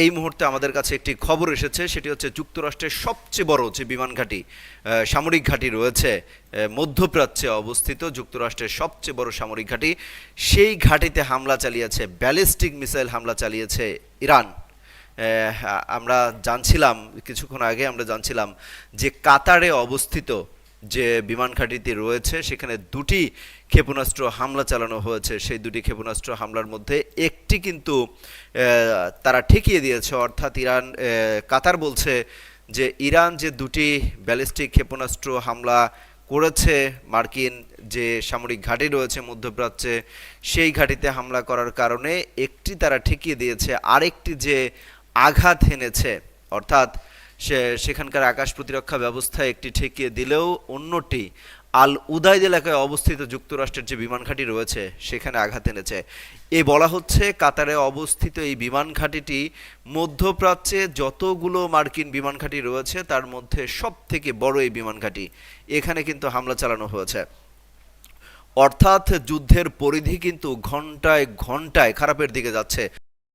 এই মুহূর্তে আমাদের কাছে একটি খবর এসেছে, সেটি হচ্ছে যুক্তরাষ্ট্রের সবচেয়ে বড় যে বিমান ঘাঁটি, সামরিক ঘাঁটি রয়েছে মধ্যপ্রাচ্যে অবস্থিত, যুক্তরাষ্ট্রের সবচেয়ে বড় সামরিক ঘাঁটি, সেই ঘাঁটিতে হামলা চালিয়েছে, ব্যালিস্টিক মিসাইল হামলা চালিয়েছে ইরান। আমরা জানছিলাম, কিছুক্ষণ আগে আমরা জানছিলাম যে কাতারে অবস্থিত যে বিমান ঘাঁটিটি রয়েছে সেখানে দুটি ক্ষেপণাস্ত্র হামলা চালানো হয়েছে। সেই দুটি ক্ষেপণাস্ত্র হামলার মধ্যে একটি কিন্তু তারা ঠেকিয়ে দিয়েছে, অর্থাৎ ইরান, কাতার বলছে যে ইরান যে দুটি ব্যালিস্টিক ক্ষেপণাস্ত্র হামলা করেছে মার্কিন যে সামরিক ঘাঁটি রয়েছে মধ্যপ্রাচ্যে, সেই ঘাঁটিতে হামলা করার কারণে একটি তারা ঠেকিয়ে দিয়েছে, আরেকটি যে আঘাত হেনেছে, অর্থাৎ সেখানকার আকাশ প্রতিরক্ষা ব্যবস্থা একটি ঠেকিয়ে দিলেও অন্যটি আল উদাইদ এলাকায় অবস্থিত যুক্তরাষ্ট্রের যে বিমান ঘাঁটি রয়েছে সেখানে আঘাত এনেছে। বলা হচ্ছে কাতারে অবস্থিত এই বিমান ঘাঁটিটি মধ্যপ্রাচ্যে যতগুলো মার্কিন বিমান ঘাঁটি রয়েছে তার মধ্যে সব থেকে বড় এই বিমান ঘাঁটি, এখানে কিন্তু হামলা চালানো হয়েছে। অর্থাৎ যুদ্ধের পরিধি কিন্তু ঘন্টায় ঘন্টায় খারাপের দিকে যাচ্ছে।